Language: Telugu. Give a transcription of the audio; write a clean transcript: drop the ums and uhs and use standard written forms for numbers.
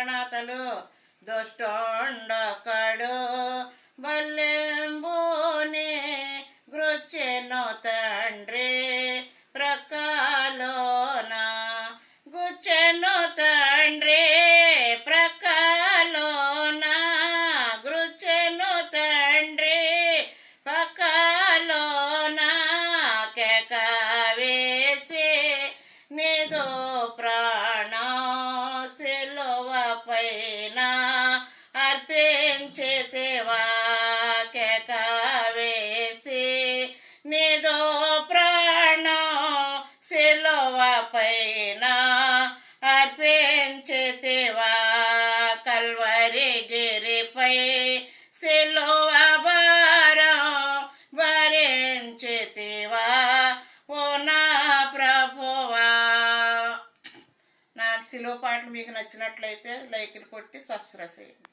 మరణతలు దుష్టొండొకడు బల్లెంబుని గృచ్చెను తండ్రి ప్రక్కలోన గుచ్చెను తండ్రి ప్రక్కలోన గృచ్చెను తండ్రి పక్కలోన కేక వేసి నీదు ప్రాణం సిలువ పైన అర్పించితివా కేక వేసి నీదు ప్రాణం సిలువ పైన అర్పించితివా కల్వరి గిరిపై సిలువ భారం భరించితివా ఓ నా ప్రభువా. నా సిలువ పాటలు మీకు నచ్చినట్లయితే లైక్లు కొట్టి సబ్స్క్రైబ్ చేయండి.